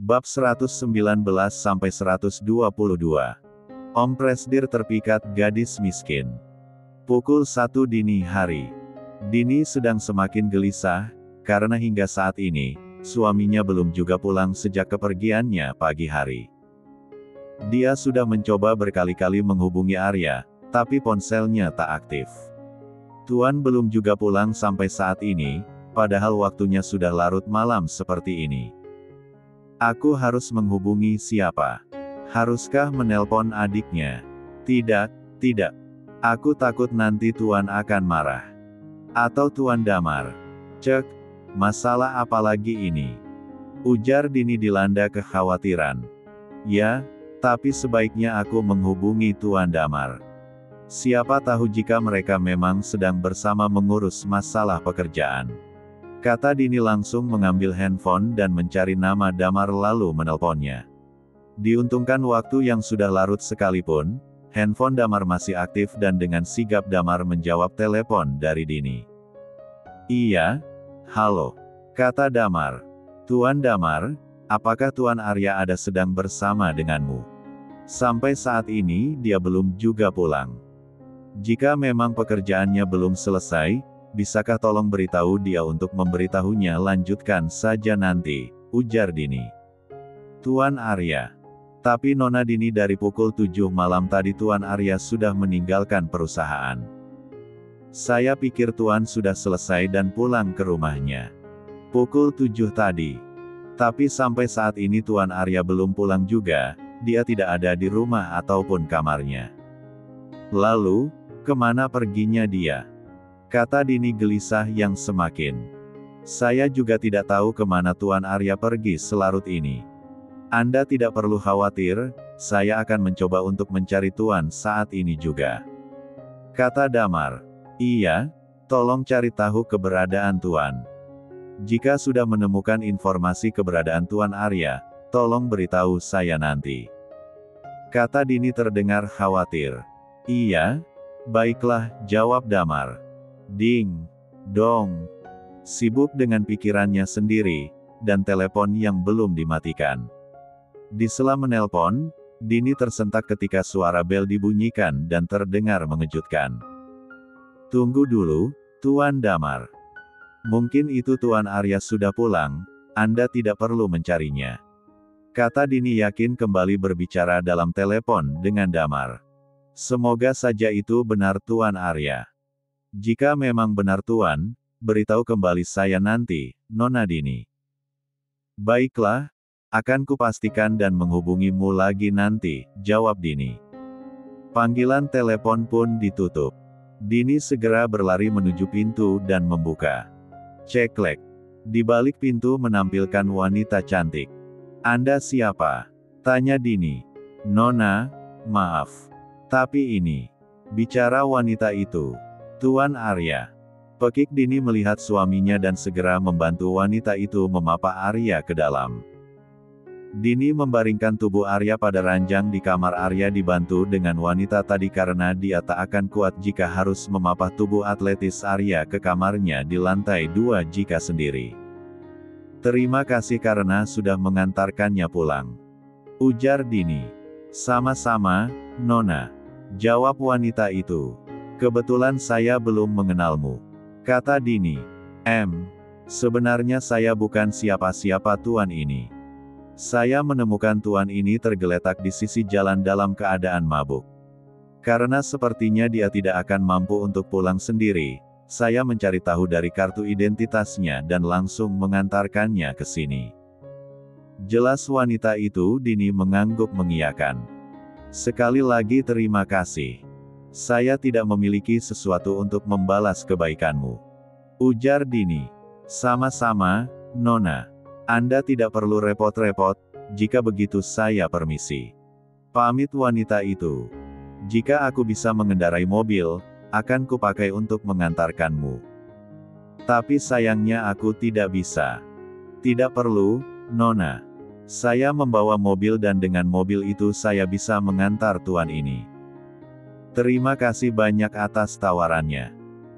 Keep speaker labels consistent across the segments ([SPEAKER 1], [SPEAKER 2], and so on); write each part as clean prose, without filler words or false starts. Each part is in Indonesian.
[SPEAKER 1] Bab 119-122. Om Presdir terpikat gadis miskin. Pukul 1 dini hari. Dini sedang semakin gelisah, karena hingga saat ini, suaminya belum juga pulang sejak kepergiannya pagi hari. Dia sudah mencoba berkali-kali menghubungi Arya, tapi ponselnya tak aktif. Tuan belum juga pulang sampai saat ini, padahal waktunya sudah larut malam seperti ini. Aku harus menghubungi siapa? Haruskah menelpon adiknya? Tidak, tidak. Aku takut nanti Tuan akan marah. Atau Tuan Damar. Cek, masalah apa lagi ini? Ujar Dini dilanda kekhawatiran. Ya, tapi sebaiknya aku menghubungi Tuan Damar. Siapa tahu jika mereka memang sedang bersama mengurus masalah pekerjaan. Kata Dini langsung mengambil handphone dan mencari nama Damar lalu menelponnya. Diuntungkan waktu yang sudah larut sekalipun, handphone Damar masih aktif dan dengan sigap Damar menjawab telepon dari Dini. Iya, halo, kata Damar. Tuan Damar, apakah Tuan Arya ada sedang bersama denganmu? Sampai saat ini dia belum juga pulang. Jika memang pekerjaannya belum selesai, bisakah tolong beritahu dia untuk memberitahunya lanjutkan saja nanti, ujar Dini. Tuan Arya. Tapi Nona Dini dari pukul 7 malam tadi Tuan Arya sudah meninggalkan perusahaan. Saya pikir Tuan sudah selesai dan pulang ke rumahnya. Pukul 7 tadi. Tapi sampai saat ini Tuan Arya belum pulang juga, dia tidak ada di rumah ataupun kamarnya. Lalu, kemana perginya dia? Kata Dini gelisah yang semakin. Saya juga tidak tahu kemana Tuan Arya pergi selarut ini. Anda tidak perlu khawatir, saya akan mencoba untuk mencari Tuan saat ini juga. Kata Damar. Iya, tolong cari tahu keberadaan Tuan. Jika sudah menemukan informasi keberadaan Tuan Arya, tolong beritahu saya nanti. Kata Dini terdengar khawatir. Iya, baiklah, jawab Damar. Ding, dong. Sibuk dengan pikirannya sendiri, dan telepon yang belum dimatikan. Di sela menelpon, Dini tersentak ketika suara bel dibunyikan dan terdengar mengejutkan. Tunggu dulu, Tuan Damar. Mungkin itu Tuan Arya sudah pulang, Anda tidak perlu mencarinya. Kata Dini yakin kembali berbicara dalam telepon dengan Damar. Semoga saja itu benar Tuan Arya. Jika memang benar Tuan, beritahu kembali saya nanti, Nona Dini. Baiklah, akan kupastikan dan menghubungimu lagi nanti, jawab Dini. Panggilan telepon pun ditutup. Dini segera berlari menuju pintu dan membuka. Ceklek. Di balik pintu menampilkan wanita cantik. Anda siapa? Tanya Dini. Nona, maaf. Tapi ini. Bicara wanita itu. Tuan Arya. Pekik Dini melihat suaminya dan segera membantu wanita itu memapa Arya ke dalam. Dini membaringkan tubuh Arya pada ranjang di kamar. Arya dibantu dengan wanita tadi karena dia tak akan kuat jika harus memapah tubuh atletis Arya ke kamarnya di lantai 2 jika sendiri. Terima kasih karena sudah mengantarkannya pulang. Ujar Dini. Sama-sama, Nona. Jawab wanita itu. Kebetulan saya belum mengenalmu. Kata Dini. Sebenarnya saya bukan siapa-siapa Tuan ini. Saya menemukan Tuan ini tergeletak di sisi jalan dalam keadaan mabuk. Karena sepertinya dia tidak akan mampu untuk pulang sendiri, saya mencari tahu dari kartu identitasnya dan langsung mengantarkannya ke sini. Jelas wanita itu. Dini mengangguk mengiyakan. Sekali lagi terima kasih. Saya tidak memiliki sesuatu untuk membalas kebaikanmu. Ujar Dini. Sama-sama, Nona. Anda tidak perlu repot-repot, jika begitu saya permisi. Pamit wanita itu. Jika aku bisa mengendarai mobil, akan kupakai untuk mengantarkanmu. Tapi sayangnya aku tidak bisa. Tidak perlu, Nona. Saya membawa mobil dan dengan mobil itu saya bisa mengantar Tuan ini. Terima kasih banyak atas tawarannya.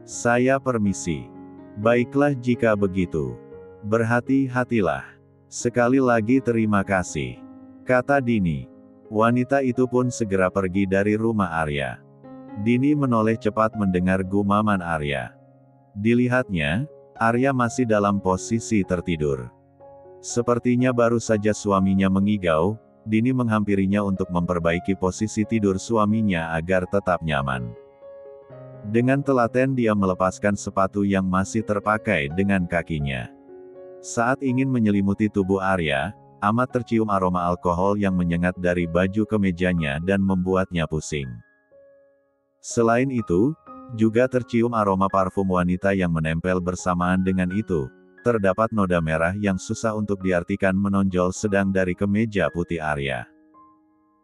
[SPEAKER 1] Saya permisi. Baiklah jika begitu. Berhati-hatilah. Sekali lagi terima kasih, kata Dini. Wanita itu pun segera pergi dari rumah Arya. Dini menoleh cepat mendengar gumaman Arya. Dilihatnya, Arya masih dalam posisi tertidur. Sepertinya baru saja suaminya mengigau, Dini menghampirinya untuk memperbaiki posisi tidur suaminya agar tetap nyaman. Dengan telaten dia melepaskan sepatu yang masih terpakai dengan kakinya. Saat ingin menyelimuti tubuh Arya, amat tercium aroma alkohol yang menyengat dari baju kemejanya dan membuatnya pusing. Selain itu, juga tercium aroma parfum wanita yang menempel bersamaan dengan itu. Terdapat noda merah yang susah untuk diartikan menonjol sedang dari kemeja putih Arya.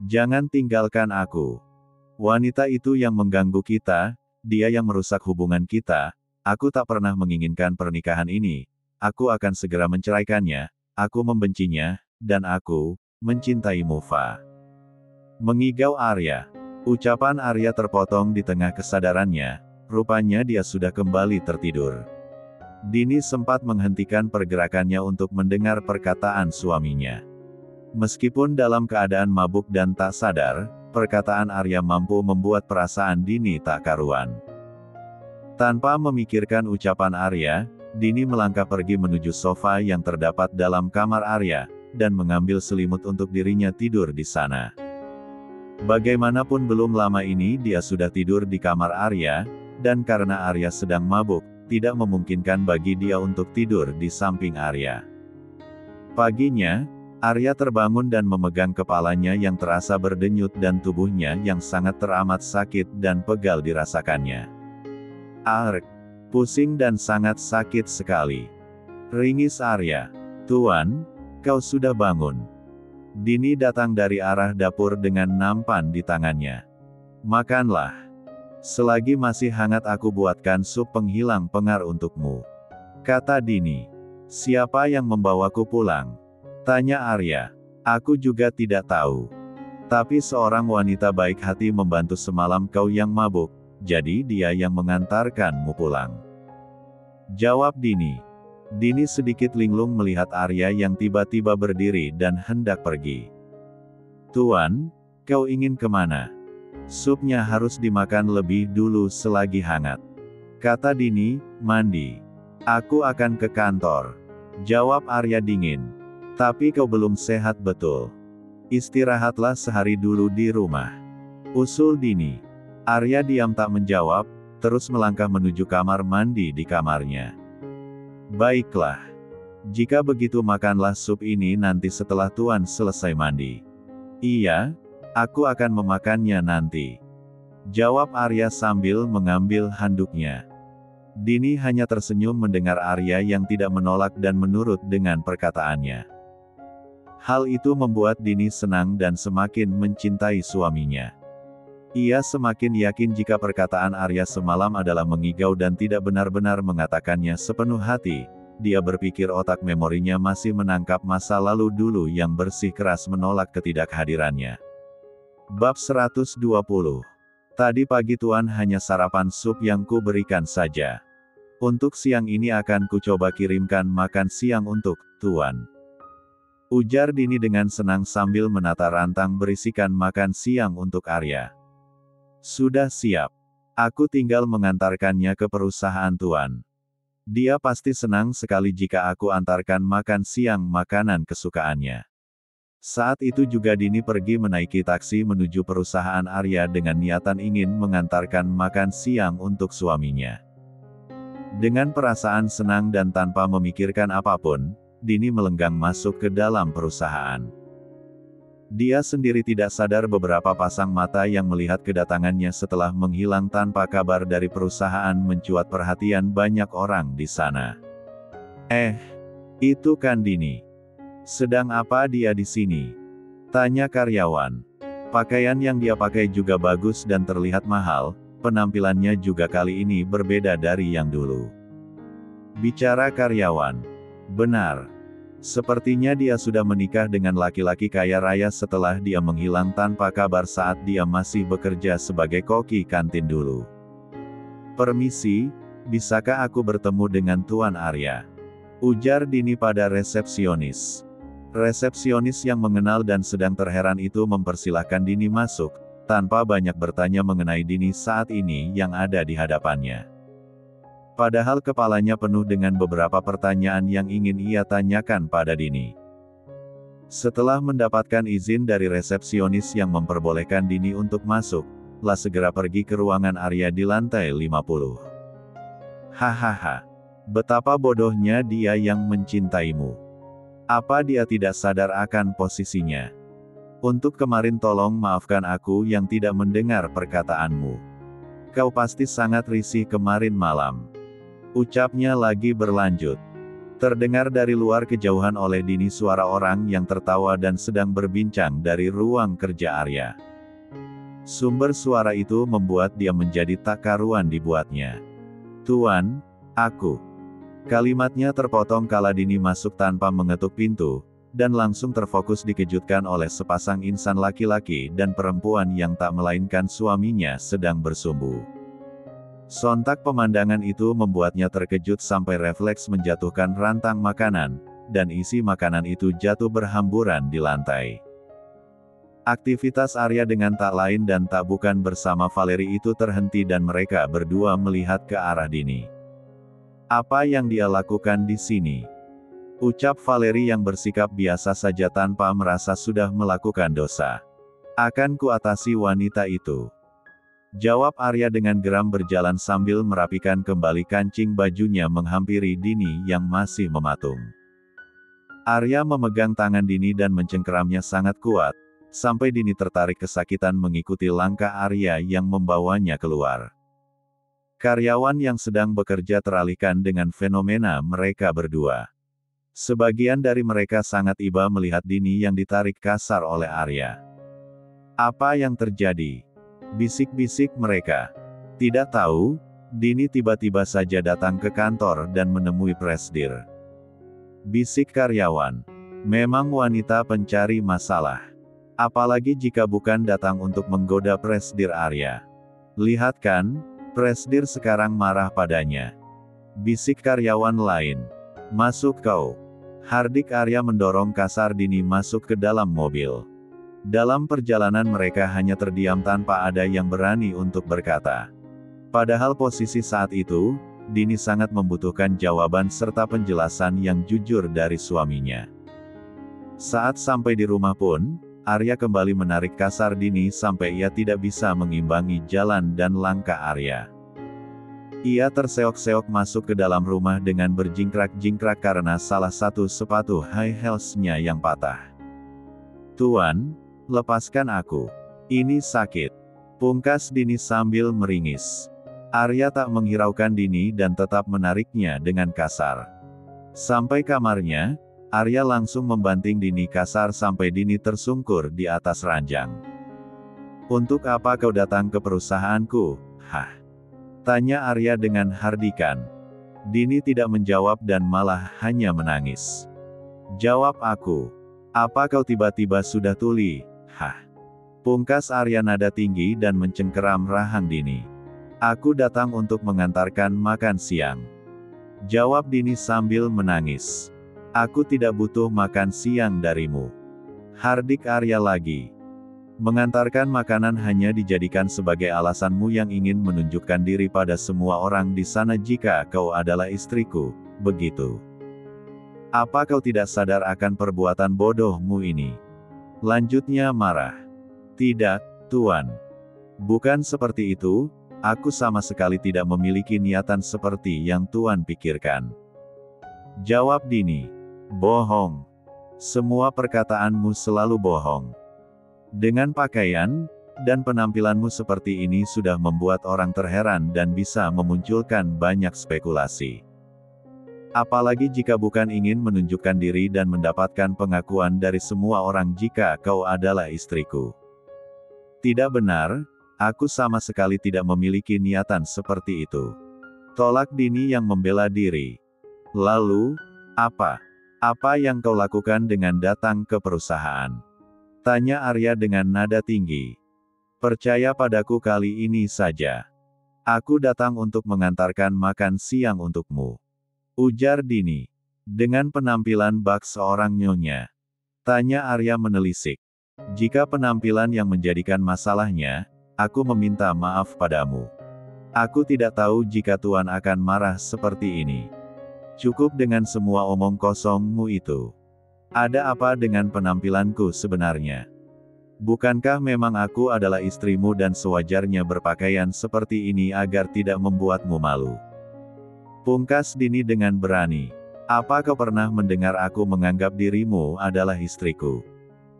[SPEAKER 1] Jangan tinggalkan aku. Wanita itu yang mengganggu kita, dia yang merusak hubungan kita. Aku tak pernah menginginkan pernikahan ini. Aku akan segera menceraikannya. Aku membencinya, dan aku mencintaimu, Fa. Mengigau Arya. Ucapan Arya terpotong di tengah kesadarannya. Rupanya dia sudah kembali tertidur. Dini sempat menghentikan pergerakannya untuk mendengar perkataan suaminya. Meskipun dalam keadaan mabuk dan tak sadar, perkataan Arya mampu membuat perasaan Dini tak karuan. Tanpa memikirkan ucapan Arya, Dini melangkah pergi menuju sofa yang terdapat dalam kamar Arya, dan mengambil selimut untuk dirinya tidur di sana. Bagaimanapun belum lama ini dia sudah tidur di kamar Arya, dan karena Arya sedang mabuk, tidak memungkinkan bagi dia untuk tidur di samping Arya. Paginya, Arya terbangun dan memegang kepalanya yang terasa berdenyut dan tubuhnya yang sangat teramat sakit dan pegal dirasakannya. Ark, pusing dan sangat sakit sekali. Ringis Arya. Tuan, kau sudah bangun. Dini datang dari arah dapur dengan nampan di tangannya. Makanlah. Selagi masih hangat aku buatkan sup penghilang pengar untukmu, kata Dini. Siapa yang membawaku pulang? Tanya Arya. Aku juga tidak tahu. Tapi seorang wanita baik hati membantu semalam kau yang mabuk, jadi dia yang mengantarkanmu pulang, jawab Dini. Dini sedikit linglung melihat Arya yang tiba-tiba berdiri dan hendak pergi. Tuan, kau ingin kemana? Supnya harus dimakan lebih dulu selagi hangat, kata Dini. Mandi. Aku akan ke kantor, jawab Arya dingin. Tapi kau belum sehat betul. Istirahatlah sehari dulu di rumah, usul Dini. Arya diam tak menjawab, terus melangkah menuju kamar mandi di kamarnya. Baiklah. Jika begitu makanlah sup ini nanti setelah Tuan selesai mandi. Iya, aku akan memakannya nanti, jawab Arya sambil mengambil handuknya. Dini hanya tersenyum mendengar Arya yang tidak menolak dan menurut dengan perkataannya. Hal itu membuat Dini senang dan semakin mencintai suaminya. Ia semakin yakin jika perkataan Arya semalam adalah mengigau dan tidak benar-benar mengatakannya sepenuh hati. Dia berpikir otak memorinya masih menangkap masa lalu dulu yang bersikeras menolak ketidakhadirannya. Bab 120. Tadi pagi Tuan hanya sarapan sup yang ku berikan saja. Untuk siang ini akan ku coba kirimkan makan siang untuk Tuan, ujar Dini dengan senang sambil menata rantang berisikan makan siang untuk Arya. Sudah siap. Aku tinggal mengantarkannya ke perusahaan Tuan. Dia pasti senang sekali jika aku antarkan makan siang makanan kesukaannya. Saat itu juga Dini pergi menaiki taksi menuju perusahaan Arya dengan niatan ingin mengantarkan makan siang untuk suaminya. Dengan perasaan senang dan tanpa memikirkan apapun, Dini melenggang masuk ke dalam perusahaan. Dia sendiri tidak sadar beberapa pasang mata yang melihat kedatangannya setelah menghilang tanpa kabar dari perusahaan mencuat perhatian banyak orang di sana. Itu kan Dini. Sedang apa dia di sini? Tanya karyawan. Pakaian yang dia pakai juga bagus dan terlihat mahal, penampilannya juga kali ini berbeda dari yang dulu. Bicara karyawan. Benar. Sepertinya dia sudah menikah dengan laki-laki kaya raya setelah dia menghilang tanpa kabar saat dia masih bekerja sebagai koki kantin dulu. Permisi, Bisakah aku bertemu dengan Tuan Arya? Ujar Dini pada resepsionis. Resepsionis yang mengenal dan sedang terheran itu mempersilahkan Dini masuk, tanpa banyak bertanya mengenai Dini saat ini yang ada di hadapannya. Padahal kepalanya penuh dengan beberapa pertanyaan yang ingin ia tanyakan pada Dini. Setelah mendapatkan izin dari resepsionis yang memperbolehkan Dini untuk masuk, lah segera pergi ke ruangan Arya di lantai 50. Hahaha. Betapa bodohnya dia yang mencintaimu. Apa dia tidak sadar akan posisinya? Untuk kemarin tolong maafkan aku yang tidak mendengar perkataanmu. Kau pasti sangat risih kemarin malam. Ucapnya lagi berlanjut. Terdengar dari luar kejauhan oleh Dini suara orang yang tertawa dan sedang berbincang dari ruang kerja Arya. Sumber suara itu membuat dia menjadi tak karuan dibuatnya. Tuan, aku. Kalimatnya terpotong kala Dini masuk tanpa mengetuk pintu, dan langsung terfokus dikejutkan oleh sepasang insan laki-laki dan perempuan yang tak melainkan suaminya sedang bersumbu. Sontak pemandangan itu membuatnya terkejut sampai refleks menjatuhkan rantang makanan, dan isi makanan itu jatuh berhamburan di lantai. Aktivitas Arya dengan tak lain dan tak bukan bersama Valeri itu terhenti dan mereka berdua melihat ke arah Dini. Apa yang dia lakukan di sini? Ucap Valeri yang bersikap biasa saja tanpa merasa sudah melakukan dosa. Akan kuatasi wanita itu. Jawab Arya dengan geram berjalan sambil merapikan kembali kancing bajunya menghampiri Dini yang masih mematung. Arya memegang tangan Dini dan mencengkeramnya sangat kuat, sampai Dini tertarik kesakitan mengikuti langkah Arya yang membawanya keluar. Karyawan yang sedang bekerja teralihkan dengan fenomena mereka berdua. Sebagian dari mereka sangat iba melihat Dini yang ditarik kasar oleh Arya. Apa yang terjadi? Bisik-bisik mereka. Tidak tahu, Dini tiba-tiba saja datang ke kantor dan menemui Presdir. Bisik karyawan. Memang wanita pencari masalah. Apalagi jika bukan datang untuk menggoda Presdir Arya. Lihat kan, Presdir sekarang marah padanya. Bisik karyawan lain. Masuk kau. Hardik Arya mendorong kasar Dini masuk ke dalam mobil. Dalam perjalanan mereka hanya terdiam tanpa ada yang berani untuk berkata. Padahal posisi saat itu, Dini sangat membutuhkan jawaban serta penjelasan yang jujur dari suaminya. Saat sampai di rumah pun, Arya kembali menarik kasar Dini sampai ia tidak bisa mengimbangi jalan dan langkah Arya. Ia terseok-seok masuk ke dalam rumah dengan berjingkrak-jingkrak karena salah satu sepatu high heels-nya yang patah. Tuan, lepaskan aku. Ini sakit. Pungkas Dini sambil meringis. Arya tak menghiraukan Dini dan tetap menariknya dengan kasar. Sampai kamarnya, Arya langsung membanting Dini kasar sampai Dini tersungkur di atas ranjang. Untuk apa kau datang ke perusahaanku? Hah? Tanya Arya dengan hardikan. Dini tidak menjawab dan malah hanya menangis. Jawab aku. Apa kau tiba-tiba sudah tuli? Hah? Pungkas Arya nada tinggi dan mencengkeram rahang Dini. Aku datang untuk mengantarkan makan siang. Jawab Dini sambil menangis. Aku tidak butuh makan siang darimu. Hardik Arya lagi. Mengantarkan makanan hanya dijadikan sebagai alasanmu yang ingin menunjukkan diri pada semua orang di sana jika kau adalah istriku, begitu. Apa kau tidak sadar akan perbuatan bodohmu ini? Lanjutnya marah. Tidak, Tuan. Bukan seperti itu, aku sama sekali tidak memiliki niatan seperti yang Tuan pikirkan. Jawab Dini. Bohong. Semua perkataanmu selalu bohong. Dengan pakaian dan penampilanmu seperti ini sudah membuat orang terheran dan bisa memunculkan banyak spekulasi. Apalagi jika bukan ingin menunjukkan diri dan mendapatkan pengakuan dari semua orang jika kau adalah istriku. Tidak benar, aku sama sekali tidak memiliki niatan seperti itu. Tolak Dini yang membela diri. Lalu, apa? Apa yang kau lakukan dengan datang ke perusahaan? Tanya Arya dengan nada tinggi. Percaya padaku kali ini saja. Aku datang untuk mengantarkan makan siang untukmu. Ujar Dini. Dengan penampilan bak seorang nyonya. Tanya Arya menelisik. Jika penampilan yang menjadikan masalahnya, aku meminta maaf padamu. Aku tidak tahu jika Tuan akan marah seperti ini. Cukup dengan semua omong kosongmu itu. Ada apa dengan penampilanku sebenarnya? Bukankah memang aku adalah istrimu dan sewajarnya berpakaian seperti ini agar tidak membuatmu malu? Pungkas Dini dengan berani. Apa kau pernah mendengar aku menganggap dirimu adalah istriku?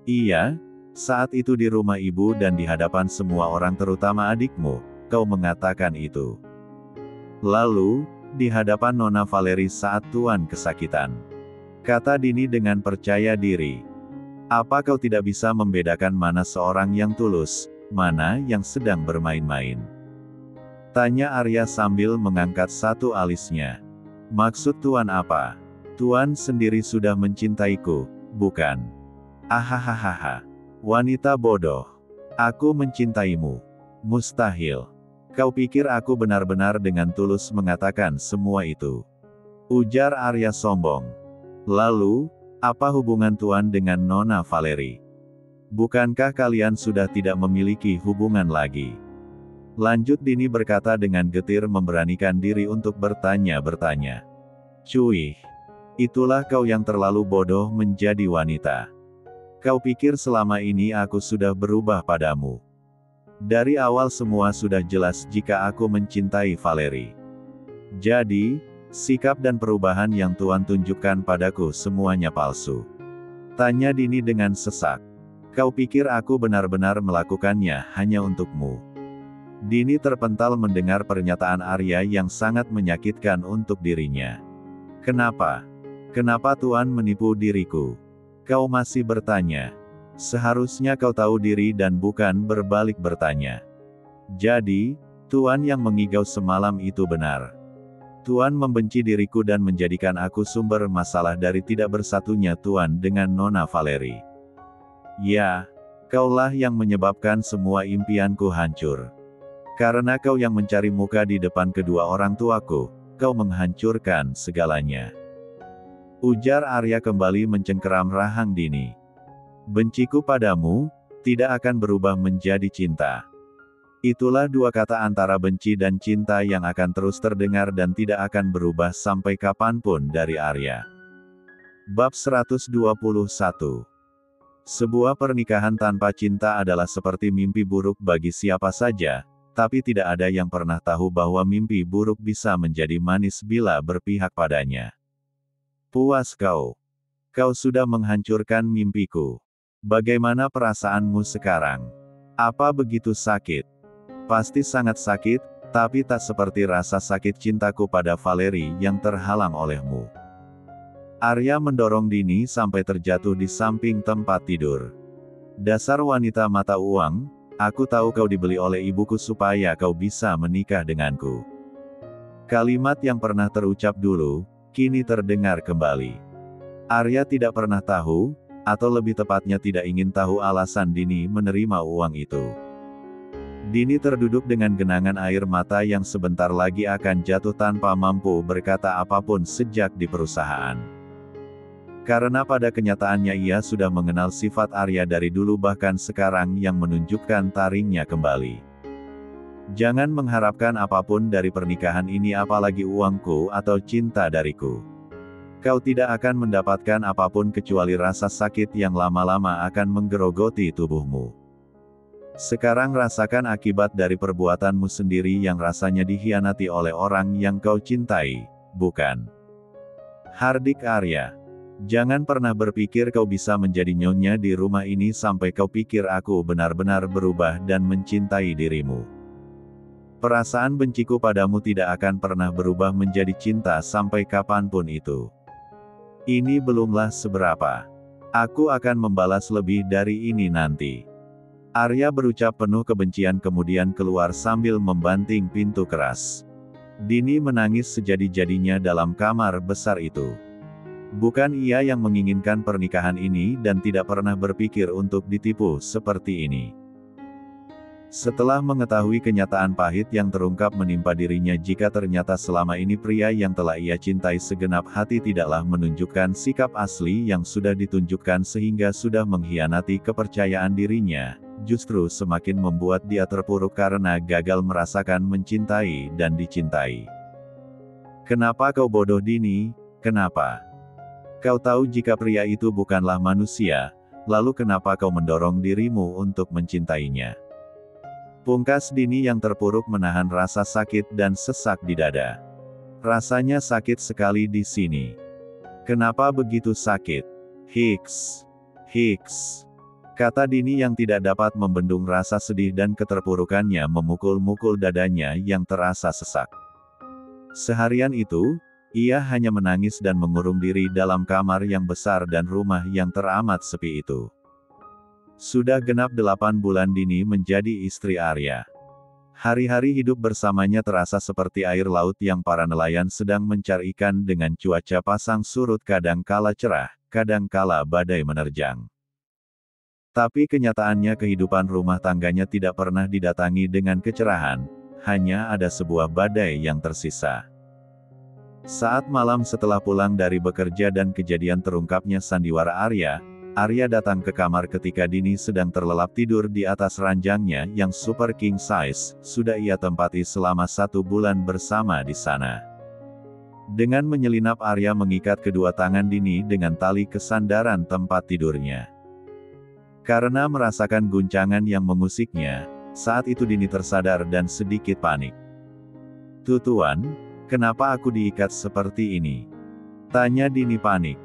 [SPEAKER 1] Iya, saat itu di rumah ibu dan di hadapan semua orang terutama adikmu, kau mengatakan itu. Lalu, di hadapan Nona Valeri saat Tuan kesakitan. Kata Dini dengan percaya diri. Apa kau tidak bisa membedakan mana seorang yang tulus, mana yang sedang bermain-main? Tanya Arya sambil mengangkat satu alisnya. Maksud Tuan apa? Tuan sendiri sudah mencintaiku, bukan? Ahahaha. Wanita bodoh. Aku mencintaimu. Mustahil. Kau pikir aku benar-benar dengan tulus mengatakan semua itu? Ujar Arya sombong. Lalu, apa hubungan Tuan dengan Nona Valeri? Bukankah kalian sudah tidak memiliki hubungan lagi? Lanjut Dini berkata dengan getir memberanikan diri untuk bertanya-bertanya. Cuy, itulah kau yang terlalu bodoh menjadi wanita. Kau pikir selama ini aku sudah berubah padamu? Dari awal semua sudah jelas jika aku mencintai Valeri. Jadi, sikap dan perubahan yang Tuan tunjukkan padaku semuanya palsu. Tanya Dini dengan sesak. Kau pikir aku benar-benar melakukannya hanya untukmu? Dini terpental mendengar pernyataan Arya yang sangat menyakitkan untuk dirinya. Kenapa? Kenapa Tuan menipu diriku? Kau masih bertanya. Seharusnya kau tahu diri dan bukan berbalik bertanya. Jadi, Tuan yang mengigau semalam itu benar. Tuan membenci diriku dan menjadikan aku sumber masalah dari tidak bersatunya Tuan dengan Nona Valeri. Ya, kaulah yang menyebabkan semua impianku hancur. Karena kau yang mencari muka di depan kedua orang tuaku, kau menghancurkan segalanya. Ujar Arya kembali mencengkeram rahang Dini. Benciku padamu, tidak akan berubah menjadi cinta. Itulah dua kata antara benci dan cinta yang akan terus terdengar dan tidak akan berubah sampai kapanpun dari Arya. Bab 121. Sebuah pernikahan tanpa cinta adalah seperti mimpi buruk bagi siapa saja, tapi tidak ada yang pernah tahu bahwa mimpi buruk bisa menjadi manis bila berpihak padanya. Puas kau. Kau sudah menghancurkan mimpiku. Bagaimana perasaanmu sekarang? Apa begitu sakit? Pasti sangat sakit, tapi tak seperti rasa sakit cintaku pada Valeri yang terhalang olehmu. Arya mendorong Dini sampai terjatuh di samping tempat tidur. Dasar wanita mata uang, aku tahu kau dibeli oleh ibuku supaya kau bisa menikah denganku. Kalimat yang pernah terucap dulu, kini terdengar kembali. Arya tidak pernah tahu, atau lebih tepatnya tidak ingin tahu alasan Dini menerima uang itu. Dini terduduk dengan genangan air mata yang sebentar lagi akan jatuh tanpa mampu berkata apapun sejak di perusahaan. Karena pada kenyataannya ia sudah mengenal sifat Arya dari dulu bahkan sekarang yang menunjukkan taringnya kembali. Jangan mengharapkan apapun dari pernikahan ini apalagi uangku atau cinta dariku. Kau tidak akan mendapatkan apapun kecuali rasa sakit yang lama-lama akan menggerogoti tubuhmu. Sekarang rasakan akibat dari perbuatanmu sendiri yang rasanya dikhianati oleh orang yang kau cintai, bukan? Hardik Arya. Jangan pernah berpikir kau bisa menjadi nyonya di rumah ini sampai kau pikir aku benar-benar berubah dan mencintai dirimu. Perasaan benciku padamu tidak akan pernah berubah menjadi cinta sampai kapanpun itu. Ini belumlah seberapa. Aku akan membalas lebih dari ini nanti. Arya berucap penuh kebencian kemudian keluar sambil membanting pintu keras. Dini menangis sejadi-jadinya dalam kamar besar itu. Bukan ia yang menginginkan pernikahan ini dan tidak pernah berpikir untuk ditipu seperti ini. Setelah mengetahui kenyataan pahit yang terungkap menimpa dirinya jika ternyata selama ini pria yang telah ia cintai segenap hati tidaklah menunjukkan sikap asli yang sudah ditunjukkan sehingga sudah mengkhianati kepercayaan dirinya, justru semakin membuat dia terpuruk karena gagal merasakan mencintai dan dicintai. Kenapa kau bodoh Dini? Kenapa? Kau tahu jika pria itu bukanlah manusia, lalu kenapa kau mendorong dirimu untuk mencintainya? Pungkas Dini yang terpuruk menahan rasa sakit dan sesak di dada. Rasanya sakit sekali di sini. Kenapa begitu sakit? Hiks. Hiks. Kata Dini yang tidak dapat membendung rasa sedih dan keterpurukannya memukul-mukul dadanya yang terasa sesak. Seharian itu, ia hanya menangis dan mengurung diri dalam kamar yang besar dan rumah yang teramat sepi itu. Sudah genap 8 bulan Dini menjadi istri Arya. Hari-hari hidup bersamanya terasa seperti air laut yang para nelayan sedang mencari ikan dengan cuaca pasang surut kadang kala cerah, kadang kala badai menerjang. Tapi kenyataannya kehidupan rumah tangganya tidak pernah didatangi dengan kecerahan, hanya ada sebuah badai yang tersisa. Saat malam setelah pulang dari bekerja dan kejadian terungkapnya sandiwara Arya datang ke kamar ketika Dini sedang terlelap tidur di atas ranjangnya yang super king size, sudah ia tempati selama 1 bulan bersama di sana. Dengan menyelinap Arya mengikat kedua tangan Dini dengan tali kesandaran tempat tidurnya. Karena merasakan guncangan yang mengusiknya, saat itu Dini tersadar dan sedikit panik. "Tuan, kenapa aku diikat seperti ini?" tanya Dini panik.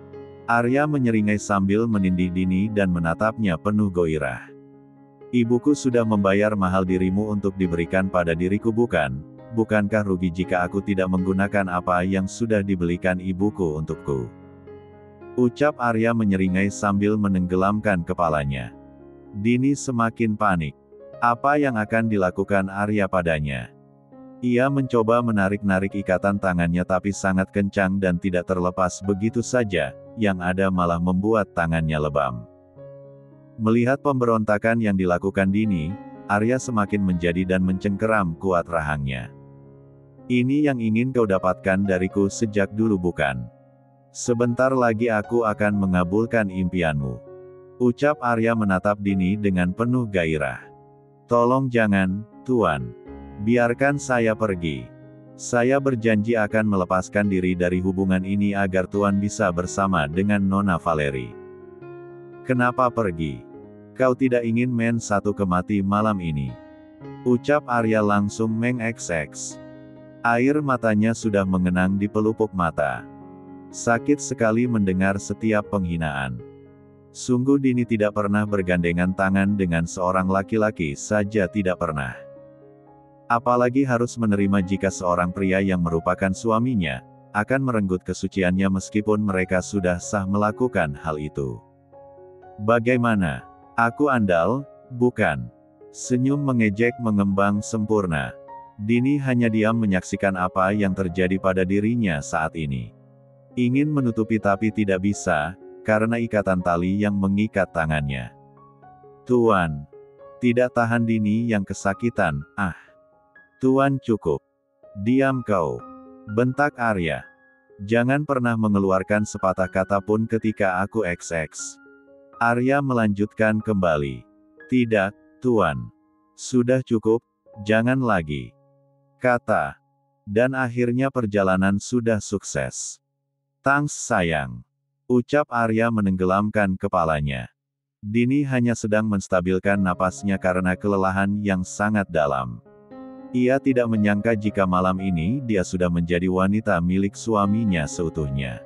[SPEAKER 1] Arya menyeringai sambil menindih Dini dan menatapnya penuh gairah. "Ibuku sudah membayar mahal dirimu untuk diberikan pada diriku bukankah rugi jika aku tidak menggunakan apa yang sudah dibelikan ibuku untukku?" ucap Arya menyeringai sambil menenggelamkan kepalanya. Dini semakin panik. Apa yang akan dilakukan Arya padanya? Ia mencoba menarik-narik ikatan tangannya tapi sangat kencang dan tidak terlepas begitu saja, yang ada malah membuat tangannya lebam. Melihat pemberontakan yang dilakukan Dini, Arya semakin menjadi dan mencengkeram kuat rahangnya. "Ini yang ingin kau dapatkan dariku sejak dulu bukan? Sebentar lagi aku akan mengabulkan impianmu," ucap Arya menatap Dini dengan penuh gairah. "Tolong jangan, Tuan. Biarkan saya pergi. Saya berjanji akan melepaskan diri dari hubungan ini agar Tuan bisa bersama dengan Nona Valeri." "Kenapa pergi? Kau tidak ingin main satu kemati malam ini?" ucap Arya langsung mengeks-eks. Air matanya sudah mengenang di pelupuk mata. Sakit sekali mendengar setiap penghinaan. Sungguh Dini tidak pernah bergandengan tangan dengan seorang laki-laki saja tidak pernah. Apalagi harus menerima jika seorang pria yang merupakan suaminya, akan merenggut kesuciannya meskipun mereka sudah sah melakukan hal itu. "Bagaimana? Aku andal, bukan?" Senyum mengejek mengembang sempurna. Dini hanya diam menyaksikan apa yang terjadi pada dirinya saat ini. Ingin menutupi tapi tidak bisa, karena ikatan tali yang mengikat tangannya. "Tuan." Tidak tahan Dini yang kesakitan, "Tuan cukup. Diam kau," bentak Arya. "Jangan pernah mengeluarkan sepatah kata pun ketika aku XX." Arya melanjutkan kembali. "Tidak, Tuan. Sudah cukup, jangan lagi." Kata. Dan akhirnya perjalanan sudah sukses. "Thanks sayang," ucap Arya menenggelamkan kepalanya. Dini hanya sedang menstabilkan napasnya karena kelelahan yang sangat dalam. Ia tidak menyangka jika malam ini dia sudah menjadi wanita milik suaminya seutuhnya.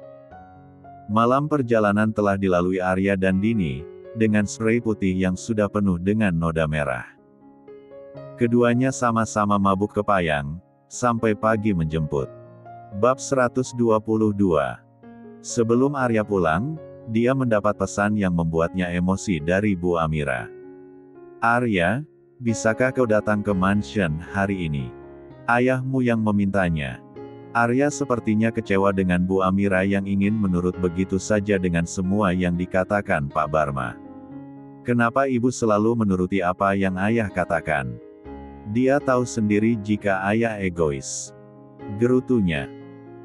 [SPEAKER 1] Malam perjalanan telah dilalui Arya dan Dini, dengan spray putih yang sudah penuh dengan noda merah. Keduanya sama-sama mabuk kepayang, sampai pagi menjemput. Bab 122. Sebelum Arya pulang, dia mendapat pesan yang membuatnya emosi dari Bu Amira. "Arya, bisakah kau datang ke mansion hari ini? Ayahmu yang memintanya." Arya sepertinya kecewa dengan Bu Amira yang ingin menurut begitu saja dengan semua yang dikatakan Pak Barma. "Kenapa ibu selalu menuruti apa yang ayah katakan?" Dia tahu sendiri jika ayah egois. Gerutunya.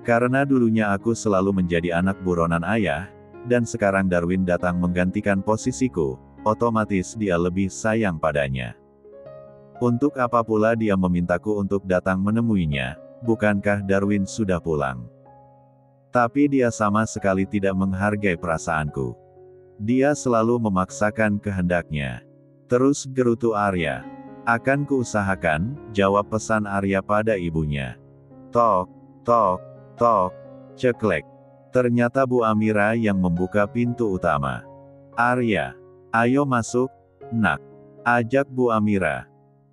[SPEAKER 1] Karena dulunya aku selalu menjadi anak buronan ayah, dan sekarang Darwin datang menggantikan posisiku, otomatis dia lebih sayang padanya. Untuk apa pula dia memintaku untuk datang menemuinya, bukankah Darwin sudah pulang? Tapi dia sama sekali tidak menghargai perasaanku. Dia selalu memaksakan kehendaknya. Terus gerutu Arya. Akan kuusahakan, jawab pesan Arya pada ibunya. Tok, tok, tok, ceklek. Ternyata Bu Amira yang membuka pintu utama. Arya, ayo masuk, nak. Ajak Bu Amira.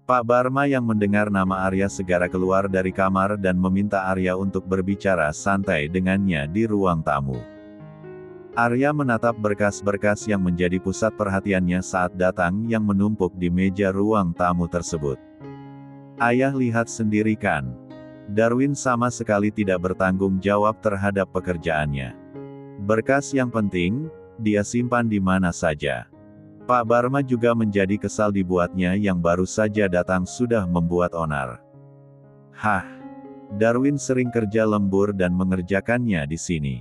[SPEAKER 1] Pak Barma yang mendengar nama Arya segera keluar dari kamar dan meminta Arya untuk berbicara santai dengannya di ruang tamu. Arya menatap berkas-berkas yang menjadi pusat perhatiannya saat datang yang menumpuk di meja ruang tamu tersebut. Ayah lihat sendiri kan. Darwin sama sekali tidak bertanggung jawab terhadap pekerjaannya. Berkas yang penting, dia simpan di mana saja. Pak Barma juga menjadi kesal dibuatnya yang baru saja datang sudah membuat onar. Hah, Darwin sering kerja lembur dan mengerjakannya di sini.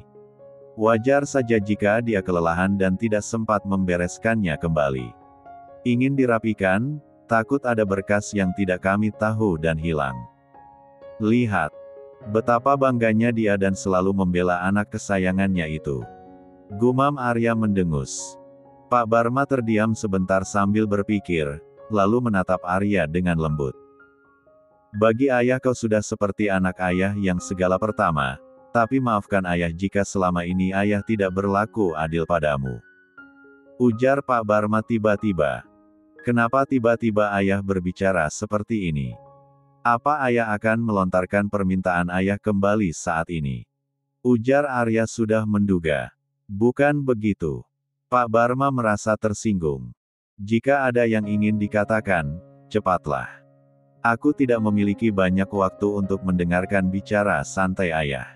[SPEAKER 1] Wajar saja jika dia kelelahan dan tidak sempat membereskannya kembali. Ingin dirapikan, takut ada berkas yang tidak kami tahu dan hilang. Lihat, betapa bangganya dia dan selalu membela anak kesayangannya itu. Gumam Arya mendengus. Pak Barma terdiam sebentar sambil berpikir, lalu menatap Arya dengan lembut. Bagi ayah kau sudah seperti anak ayah yang segala pertama, tapi maafkan ayah jika selama ini ayah tidak berlaku adil padamu. Ujar Pak Barma tiba-tiba. Kenapa tiba-tiba ayah berbicara seperti ini? Apa ayah akan melontarkan permintaan ayah kembali saat ini? Ujar Arya sudah menduga. Bukan begitu. Pak Barma merasa tersinggung. Jika ada yang ingin dikatakan, cepatlah. Aku tidak memiliki banyak waktu untuk mendengarkan bicara santai ayah.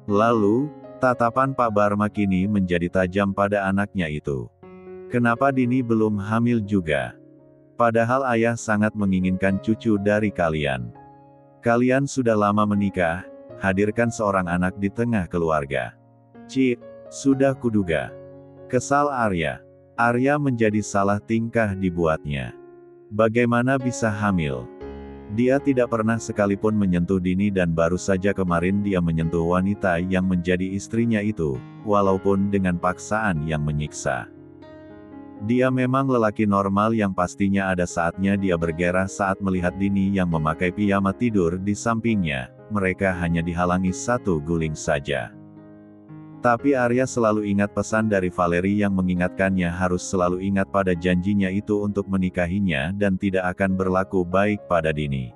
[SPEAKER 1] Lalu, tatapan Pak Barma kini menjadi tajam pada anaknya itu. Kenapa Dini belum hamil juga? Padahal ayah sangat menginginkan cucu dari kalian. Kalian sudah lama menikah, hadirkan seorang anak di tengah keluarga. Cik, sudah kuduga. Kesal Arya. Arya menjadi salah tingkah dibuatnya. Bagaimana bisa hamil? Dia tidak pernah sekalipun menyentuh Dini dan baru saja kemarin dia menyentuh wanita yang menjadi istrinya itu, walaupun dengan paksaan yang menyiksa. Dia memang lelaki normal yang pastinya ada saatnya dia bergerah saat melihat Dini yang memakai piyama tidur di sampingnya, mereka hanya dihalangi satu guling saja. Tapi Arya selalu ingat pesan dari Valeri yang mengingatkannya harus selalu ingat pada janjinya itu untuk menikahinya dan tidak akan berlaku baik pada Dini.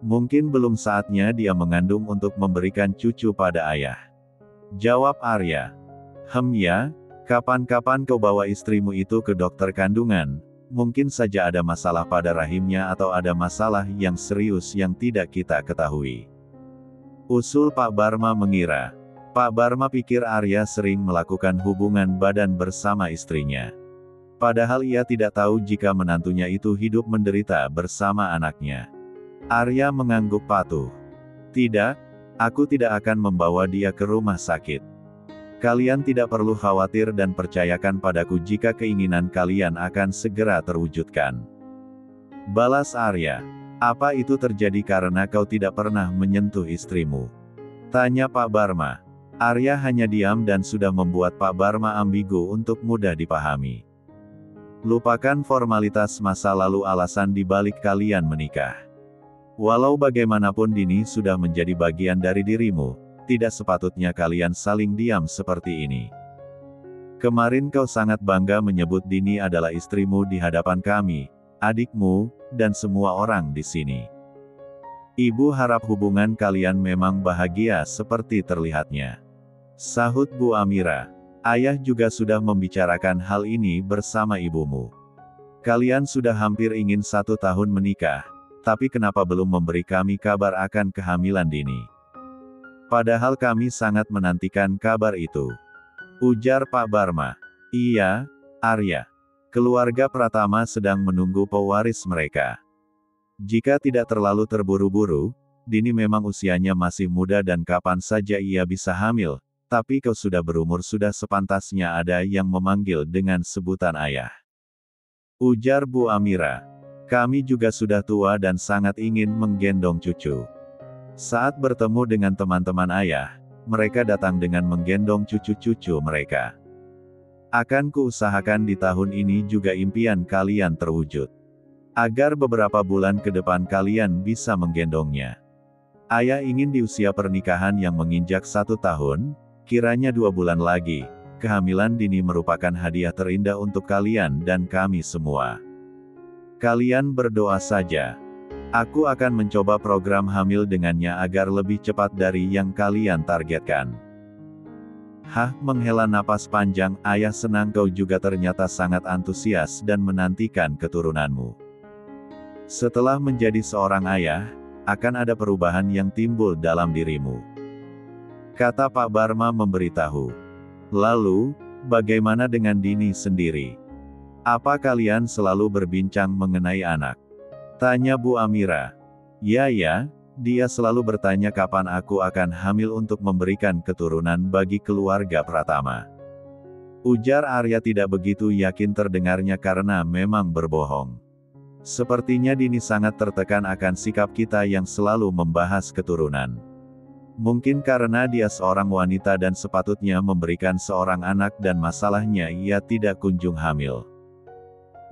[SPEAKER 1] Mungkin belum saatnya dia mengandung untuk memberikan cucu pada ayah. Jawab Arya. Ya, kapan-kapan kau bawa istrimu itu ke dokter kandungan, mungkin saja ada masalah pada rahimnya atau ada masalah yang serius yang tidak kita ketahui. Usul Pak Barma mengira. Pak Barma pikir Arya sering melakukan hubungan badan bersama istrinya. Padahal ia tidak tahu jika menantunya itu hidup menderita bersama anaknya. Arya mengangguk patuh. Tidak, aku tidak akan membawa dia ke rumah sakit. Kalian tidak perlu khawatir dan percayakan padaku jika keinginan kalian akan segera terwujudkan. Balas Arya. Apa itu terjadi karena kau tidak pernah menyentuh istrimu? Tanya Pak Barma. Arya hanya diam dan sudah membuat Pak Barma ambigu untuk mudah dipahami. Lupakan formalitas masa lalu alasan dibalik kalian menikah. Walau bagaimanapun Dini sudah menjadi bagian dari dirimu, tidak sepatutnya kalian saling diam seperti ini. Kemarin kau sangat bangga menyebut Dini adalah istrimu di hadapan kami, adikmu, dan semua orang di sini. Ibu harap hubungan kalian memang bahagia seperti terlihatnya. Sahut Bu Amira. Ayah juga sudah membicarakan hal ini bersama ibumu. Kalian sudah hampir ingin 1 tahun menikah, tapi kenapa belum memberi kami kabar akan kehamilan Dini? Padahal kami sangat menantikan kabar itu. Ujar Pak Barma. Iya, Arya. Keluarga Pratama sedang menunggu pewaris mereka. Jika tidak terlalu terburu-buru, Dini memang usianya masih muda dan kapan saja ia bisa hamil, tapi kau sudah berumur sudah sepantasnya ada yang memanggil dengan sebutan ayah. Ujar Bu Amira. Kami juga sudah tua dan sangat ingin menggendong cucu. Saat bertemu dengan teman-teman ayah, mereka datang dengan menggendong cucu-cucu mereka. Akan kuusahakan di tahun ini juga impian kalian terwujud. Agar beberapa bulan ke depan kalian bisa menggendongnya. Ayah ingin di usia pernikahan yang menginjak 1 tahun, kiranya 2 bulan lagi, kehamilan Dini merupakan hadiah terindah untuk kalian dan kami semua. Kalian berdoa saja. Aku akan mencoba program hamil dengannya agar lebih cepat dari yang kalian targetkan. Menghela napas panjang, ayah senang kau juga ternyata sangat antusias dan menantikan keturunanmu. Setelah menjadi seorang ayah, akan ada perubahan yang timbul dalam dirimu. Kata Pak Barma memberitahu. Lalu, bagaimana dengan Dini sendiri? Apa kalian selalu berbincang mengenai anak? Tanya Bu Amira. Ya, dia selalu bertanya kapan aku akan hamil untuk memberikan keturunan bagi keluarga Pratama. Ujar Arya tidak begitu yakin terdengarnya karena memang berbohong. Sepertinya Dini sangat tertekan akan sikap kita yang selalu membahas keturunan. Mungkin karena dia seorang wanita dan sepatutnya memberikan seorang anak dan masalahnya ia tidak kunjung hamil.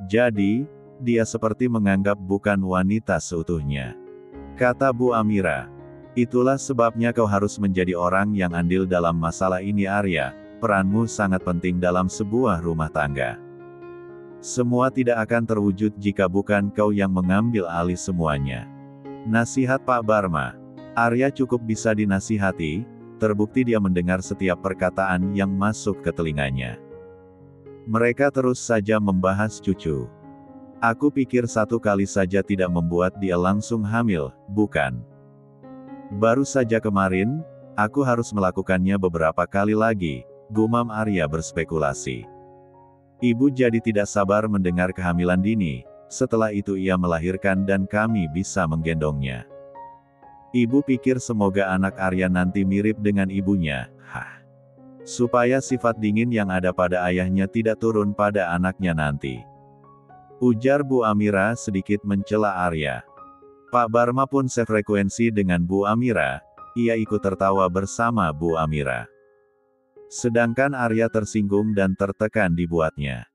[SPEAKER 1] Jadi, dia seperti menganggap bukan wanita seutuhnya. Kata Bu Amira. Itulah sebabnya kau harus menjadi orang yang andil dalam masalah ini Arya, peranmu sangat penting dalam sebuah rumah tangga. Semua tidak akan terwujud jika bukan kau yang mengambil alih semuanya. Nasihat Pak Barma. Arya cukup bisa dinasihati, terbukti dia mendengar setiap perkataan yang masuk ke telinganya. Mereka terus saja membahas cucu. Aku pikir 1 kali saja tidak membuat dia langsung hamil, bukan? Baru saja kemarin, aku harus melakukannya beberapa kali lagi, gumam Arya berspekulasi. Ibu jadi tidak sabar mendengar kehamilan Dini, setelah itu ia melahirkan dan kami bisa menggendongnya. Ibu pikir semoga anak Arya nanti mirip dengan ibunya, supaya sifat dingin yang ada pada ayahnya tidak turun pada anaknya nanti. Ujar Bu Amira sedikit mencela Arya. Pak Barma pun sefrekuensi dengan Bu Amira, ia ikut tertawa bersama Bu Amira. Sedangkan Arya tersinggung dan tertekan dibuatnya.